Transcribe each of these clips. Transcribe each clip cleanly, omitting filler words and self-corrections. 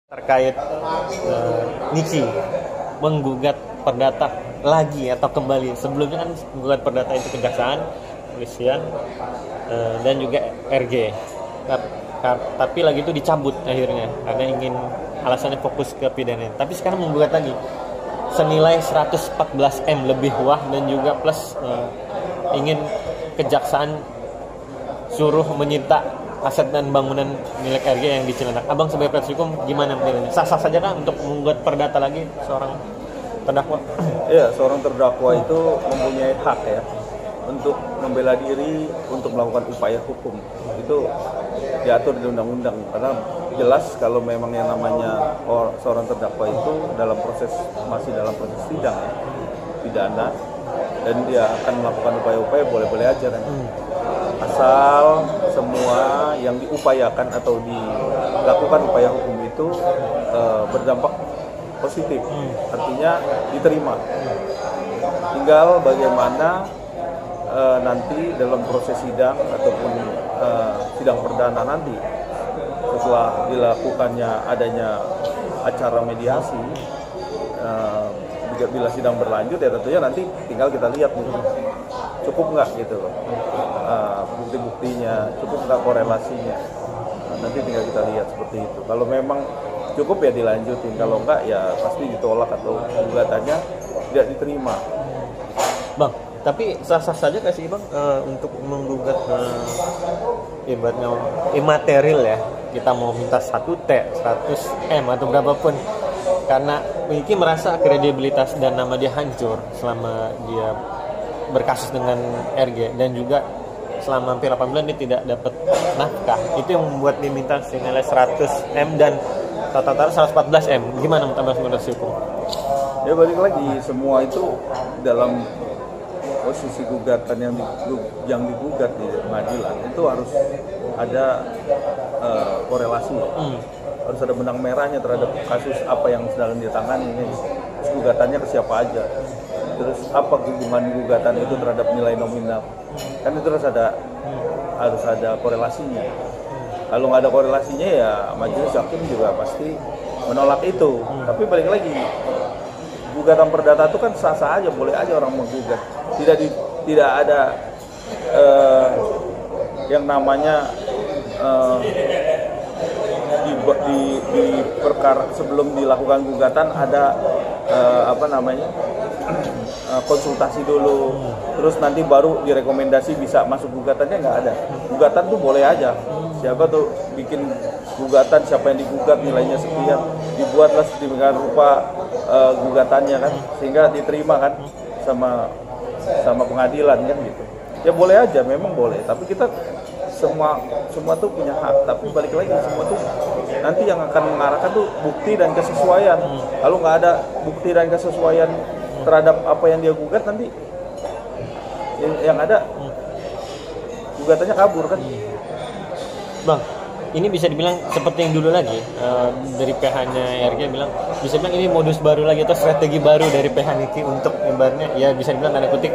terkait Niki menggugat perdata lagi atau kembali. Sebelumnya kan menggugat perdata itu kejaksaan, polisian, dan juga RG. Tapi lagi itu dicabut akhirnya karena ingin alasannya fokus ke pidana. Tapi sekarang menggugat lagi senilai 114 M lebih wah, dan juga plus ingin kejaksaan suruh menyita aset dan bangunan milik RG yang di Cilandak. Abang sebagai praktisi hukum gimana menilainya? Sah-sah saja kan untuk menggugat perdata lagi seorang terdakwa? Iya, seorang terdakwa itu mempunyai hak ya untuk membela diri, untuk melakukan upaya hukum. Itu diatur di undang-undang, karena jelas kalau memang yang namanya seorang terdakwa itu masih dalam proses sidang ya, pidana, dan dia akan melakukan upaya-upaya boleh-boleh aja kan. Asal semua yang diupayakan atau dilakukan upaya hukum itu berdampak positif, artinya diterima. Tinggal bagaimana nanti dalam proses sidang ataupun sidang perdana nanti, setelah dilakukannya adanya acara mediasi, bila sidang berlanjut ya tentunya nanti tinggal kita lihat nih, cukup nggak gitu loh bukti-buktinya, cukup nggak korelasinya. Nanti tinggal kita lihat seperti itu. Kalau memang cukup ya dilanjutin, kalau enggak ya pasti ditolak atau gugatannya tidak diterima. Bang, tapi sah-sah saja kasih Bang untuk menggugat ibaratnya imaterial ya. Kita mau minta 1T, 100 M atau berapapun, karena Niki merasa kredibilitas dan nama dia hancur selama dia berkasus dengan RG, dan juga selama hampir 8 bulan dia tidak dapat nafkah. Itu yang membuat diminta senilai 100 M dan total 114 M. Gimana menurut Abang sebagai hukum? Ya balik lagi, semua itu dalam posisi gugatan yang digugat di pengadilan itu harus ada korelasi, harus ada benang merahnya terhadap kasus apa yang sedang ditangani ini. Gugatannya ke siapa aja, terus apa hubungan gugatan itu terhadap nilai nominal, kan itu harus ada korelasinya. Kalau nggak ada korelasinya ya majelis hakim juga pasti menolak itu. Tapi balik lagi, gugatan perdata itu kan sah-sah aja, boleh aja orang menggugat. Tidak ada yang namanya di perkara sebelum dilakukan gugatan ada konsultasi dulu, terus nanti baru direkomendasi bisa masuk gugatannya. Nggak ada. Gugatan tuh boleh aja, siapa tuh bikin gugatan, siapa yang digugat nilainya sekian, dibuatlah sedemikian rupa gugatannya kan, sehingga diterima kan sama pengadilan kan gitu. Ya boleh aja, memang boleh, tapi kita semua tuh punya hak. Tapi balik lagi, semua tuh nanti yang akan mengarahkan tuh bukti dan kesesuaian. Kalau nggak ada bukti dan kesesuaian terhadap apa yang dia gugat, nanti yang ada gugatannya kabur kan. Bang, ini bisa dibilang seperti yang dulu lagi, dari PH-nya RG bilang, bisa bilang ini modus baru lagi atau strategi baru dari PH Niki untuk ibaratnya ya bisa dibilang tanda kutip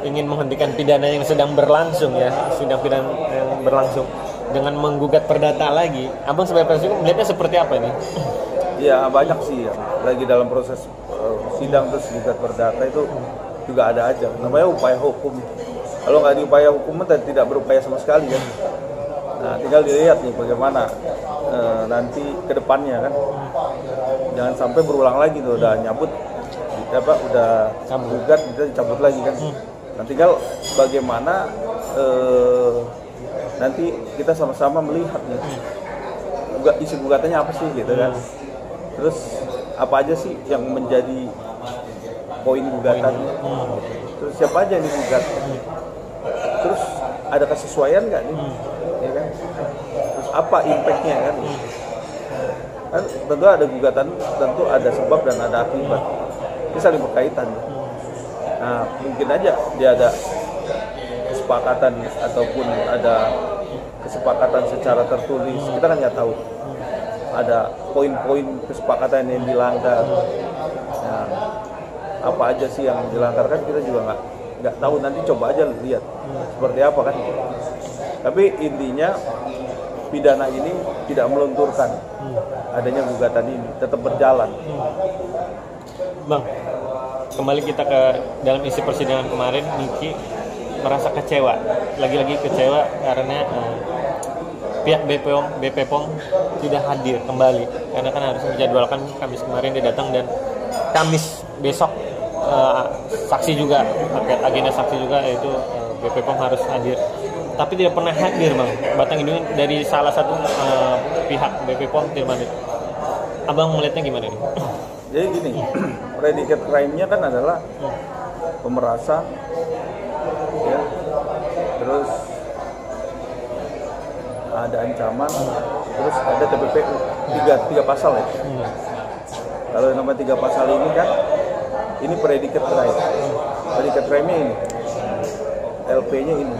ingin menghentikan pidana yang sedang berlangsung ya, sidang pidana yang berlangsung dengan menggugat perdata lagi. Abang sebagai praktisi hukum melihatnya seperti apa ini? Ya banyak sih ya, lagi dalam proses sidang terus gugat perdata itu juga ada aja. Namanya upaya hukum. Kalau nggak diupaya hukum tidak berupaya sama sekali kan. Nah tinggal dilihat nih bagaimana nanti ke depannya kan. Jangan sampai berulang lagi tuh, udah nyabut udah gugat kita dicabut lagi kan. Nah tinggal bagaimana nanti kita sama-sama melihat nih isi gugatannya apa sih gitu kan. Terus apa aja sih yang menjadi poin gugatannya, terus siapa aja yang digugat, terus ada kesesuaian nggak nih, ya kan? Terus apa impactnya kan? Kan tentu ada gugatan, tentu ada sebab dan ada akibat, ini saling berkaitan. Nah mungkin aja dia ada kesepakatan ataupun ada kesepakatan secara tertulis, kita kan nggak tahu. Ada poin-poin kesepakatan yang dilanggar. Nah, apa aja sih yang dilanggarkan kita juga nggak tahu. Nanti coba aja lihat seperti apa kan. Tapi intinya pidana ini tidak melunturkan adanya gugatan ini, tetap berjalan. Bang, kembali kita ke dalam isi persidangan kemarin, Niki merasa kecewa, lagi-lagi kecewa karena pihak BPOM tidak hadir kembali, karena kan harus menjadwalkan Kamis kemarin dia datang dan Kamis besok saksi juga, agenda saksi juga, yaitu BPOM harus hadir, tapi tidak pernah hadir Bang. Batang Hidungnya dari salah satu pihak BPOM tidak hadir. Abang melihatnya gimana nih? Jadi gini, predicate crime-nya kan adalah pemerasan, ya, terus ada ancaman, terus ada TPPU, tiga pasal ya. Kalau nama 3 pasal ini kan, ini predicate crime. Predicate crime-nya ini, LP-nya ini.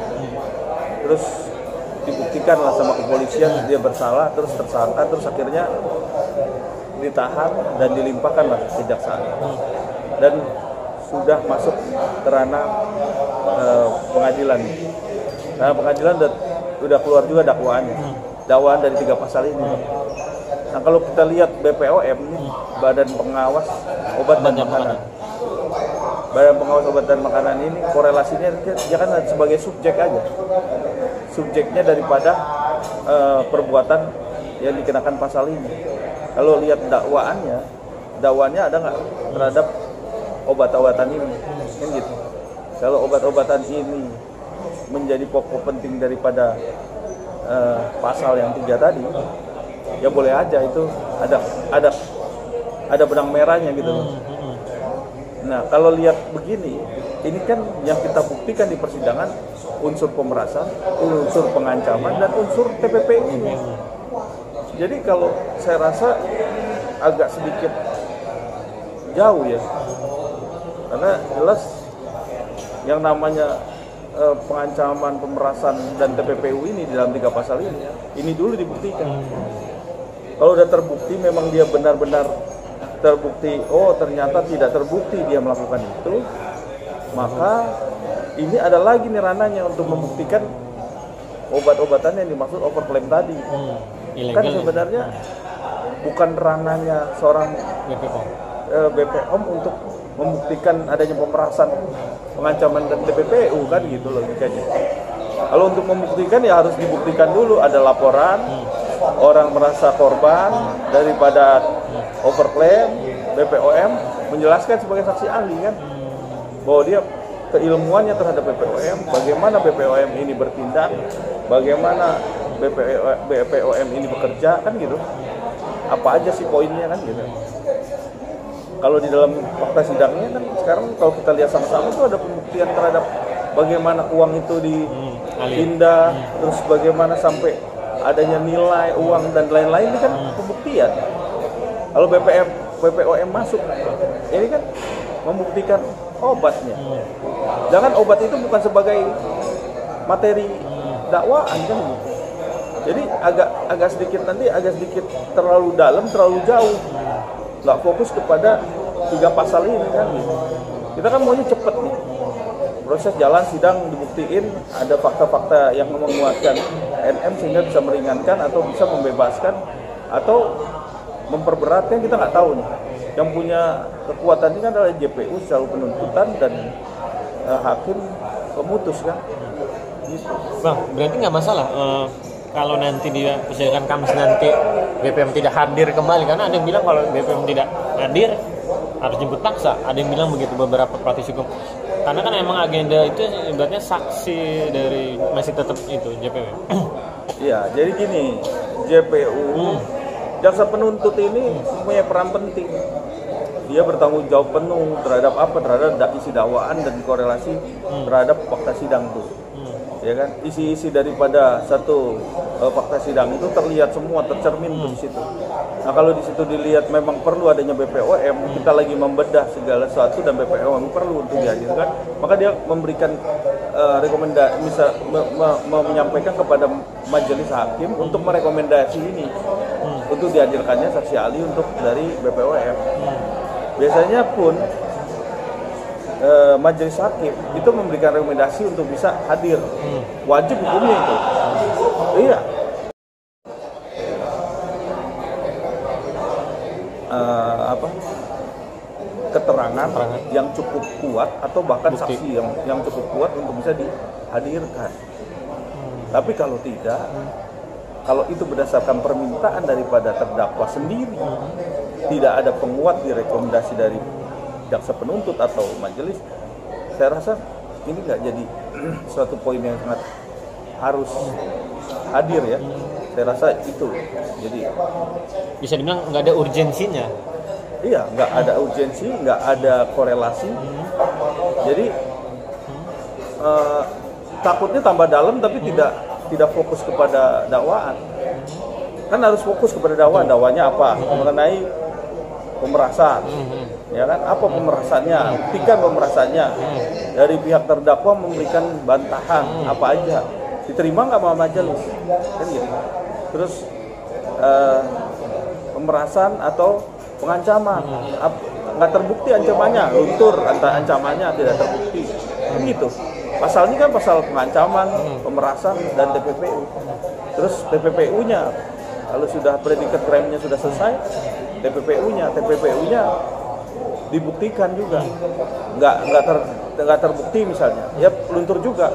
Terus dibuktikan lah sama kepolisian dia bersalah, terus tersangka, terus akhirnya ditahan dan dilimpahkan lah ke kejaksaan. Dan sudah masuk ke ranah pengadilan. Nah, pengadilan udah keluar juga dakwaan dari 3 pasal ini. Nah, kalau kita lihat BPOM ini, Badan Pengawas Obat dan Makanan. Badan Pengawas Obat dan Makanan ini korelasinya dia kan sebagai subjek aja. Subjeknya daripada perbuatan yang dikenakan pasal ini. Kalau lihat dakwaannya ada nggak terhadap obat-obatan ini, kan gitu. Kalau obat-obatan ini menjadi pokok penting daripada pasal yang 3 tadi, ya boleh aja itu ada benang merahnya gitu. Nah, kalau lihat begini, ini kan yang kita buktikan di persidangan unsur pemerasan, unsur pengancaman, dan unsur TPPU. Jadi kalau saya rasa agak sedikit jauh ya, karena jelas yang namanya pengancaman, pemerasan, dan TPPU ini di dalam 3 pasal ini dulu dibuktikan. Kalau udah terbukti memang dia benar-benar terbukti, oh ternyata tidak terbukti dia melakukan itu, maka ini ada lagi nih ranahnya untuk membuktikan obat-obatan yang dimaksud overclaim tadi. Kan sebenarnya bukan ranahnya seorang BPOM untuk membuktikan adanya pemerasan, pengancaman, dan TPPU, kan gitu logikanya. Kalau untuk membuktikan ya harus dibuktikan dulu ada laporan, orang merasa korban daripada overclaim, BPOM menjelaskan sebagai saksi ahli kan, bahwa dia keilmuannya terhadap BPOM, bagaimana BPOM ini bertindak, bagaimana BPOM ini bekerja, kan gitu. Apa aja sih poinnya, kan gitu. Kalau di dalam fakta sidangnya kan sekarang kalau kita lihat sama-sama itu ada pembuktian terhadap bagaimana uang itu dipindah, terus bagaimana sampai adanya nilai uang dan lain-lain, ini kan pembuktian. Kalau BPOM masuk, ini kan membuktikan obatnya. Jangan obat itu bukan sebagai materi dakwaan, kan gitu. Jadi agak sedikit terlalu dalam, terlalu jauh. Nggak fokus kepada 3 pasal ini kan gitu. Kita kan maunya cepet nih. Proses jalan sidang dibuktiin ada fakta-fakta yang menguatkan NM sehingga bisa meringankan atau bisa membebaskan atau memperberatkan, kita nggak tahu nih. Yang punya kekuatan ini kan adalah JPU selalu penuntutan dan hakim pemutus kan. Gitu. Bang, berarti nggak masalah kalau nanti dia persidangan Kamis nanti BPOM tidak hadir kembali, karena ada yang bilang kalau BPOM tidak hadir harus jemput paksa, ada yang bilang begitu beberapa praktisi hukum, karena kan emang agenda itu ibaratnya saksi dari masih tetap itu JPU. Iya, jadi gini, JPU jaksa penuntut ini punya peran penting. Dia bertanggung jawab penuh terhadap isi dakwaan dan korelasi terhadap fakta sidang itu. Ya kan, isi-isi daripada satu fakta sidang itu terlihat semua, tercermin di situ. Nah, kalau di situ dilihat memang perlu adanya BPOM, kita lagi membedah segala sesuatu dan BPOM perlu untuk dihadirkan, maka dia memberikan rekomendasi, bisa menyampaikan kepada majelis hakim untuk merekomendasi ini untuk dihadirkannya saksi ahli untuk dari BPOM. Biasanya pun majelis hakim itu memberikan rekomendasi untuk bisa hadir, wajib hukumnya itu. Iya, keterangan yang cukup kuat atau bahkan Bukti. saksi yang cukup kuat untuk bisa dihadirkan. Tapi kalau tidak, kalau itu berdasarkan permintaan daripada terdakwa sendiri, tidak ada penguat di rekomendasi dari jaksa penuntut atau majelis, saya rasa ini nggak jadi suatu poin yang sangat harus hadir ya. Saya rasa itu. Jadi bisa dibilang nggak ada urgensinya. iya, nggak ada urgensi, nggak ada korelasi. Jadi takutnya tambah dalam tapi tidak fokus kepada dakwaan. Kan harus fokus kepada dakwaan. Dakwaannya apa? Mengenai pemerasan. Ya kan? Apa pemerasannya? Buktikan pemerasannya. Dari pihak terdakwa memberikan bantahan apa aja. Diterima nggak sama majelis? Kan gitu. Terus pemerasan atau pengancaman nggak terbukti ancamannya, luntur ancamannya tidak terbukti, gitu. Pasalnya kan pasal pengancaman, pemerasan dan TPPU. Terus TPPU-nya kalau sudah predikat crime-nya sudah selesai, TPPU-nya dibuktikan juga, nggak terbukti misalnya, ya luntur juga.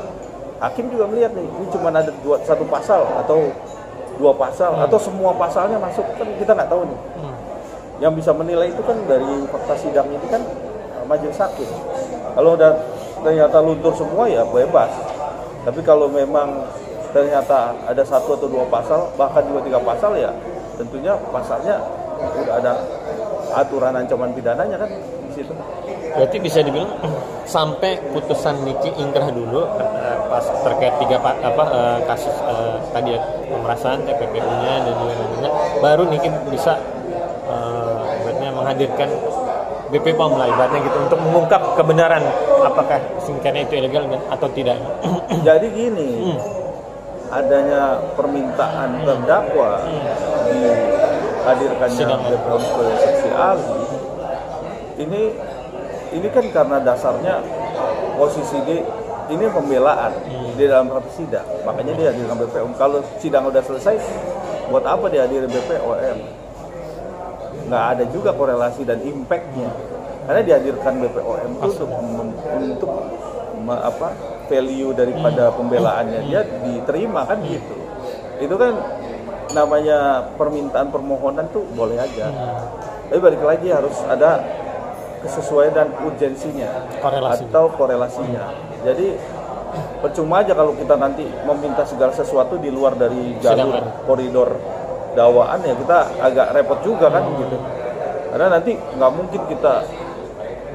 Hakim juga melihat nih, ini cuma ada satu pasal atau dua pasal atau semua pasalnya masuk, kan kita nggak tahu nih. Yang bisa menilai itu kan dari fakta sidang ini kan majelis hakim. Kalau udah ternyata luntur semua ya bebas. Tapi kalau memang ternyata ada satu atau dua pasal, bahkan 2-3 pasal ya tentunya pasalnya udah ada aturan ancaman pidananya kan di situ. Berarti bisa dibilang sampai putusan Niki ingkrah dulu pas terkait kasus tadi ya, pemerasan TPPU-nya dan juga lainnya, baru Niki bisa menghadirkan BP POM lah ibaratnya gitu untuk mengungkap kebenaran apakah singkatnya itu ilegal atau tidak. Jadi gini, adanya permintaan terdakwa dihadirkannya BP POM sebagai saksi ahli, ini kan karena dasarnya posisi ini pembelaan di dalam proses sidang, makanya dia hadirkan BPOM. Kalau sidang udah selesai, buat apa dia hadirin BPOM? Nggak ada juga korelasi dan impact-nya, karena dihadirkan BPOM itu untuk value daripada pembelaannya dia diterima kan gitu. Itu kan namanya permintaan permohonan tuh boleh aja, tapi balik lagi harus ada kesesuaian dan urgensinya atau korelasinya. Jadi percuma aja kalau kita nanti meminta segala sesuatu di luar dari jalur koridor dakwaan, ya kita agak repot juga kan gitu. Karena nanti nggak mungkin kita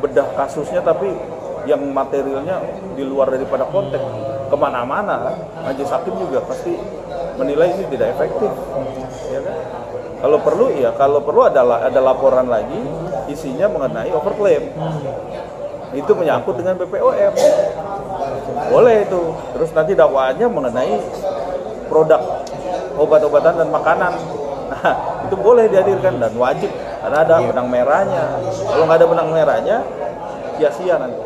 bedah kasusnya tapi yang materialnya di luar daripada konteks kemana-mana kan. Majelis hakim juga pasti menilai ini tidak efektif, ya kan? Kalau perlu ada laporan lagi isinya mengenai overclaim. Itu menyangkut dengan BPOM. Boleh itu. Terus nanti dakwaannya mengenai produk obat-obatan dan makanan. Nah, itu boleh dihadirkan dan wajib karena ada benang merahnya. Kalau nggak ada benang merahnya, sia-sia nanti.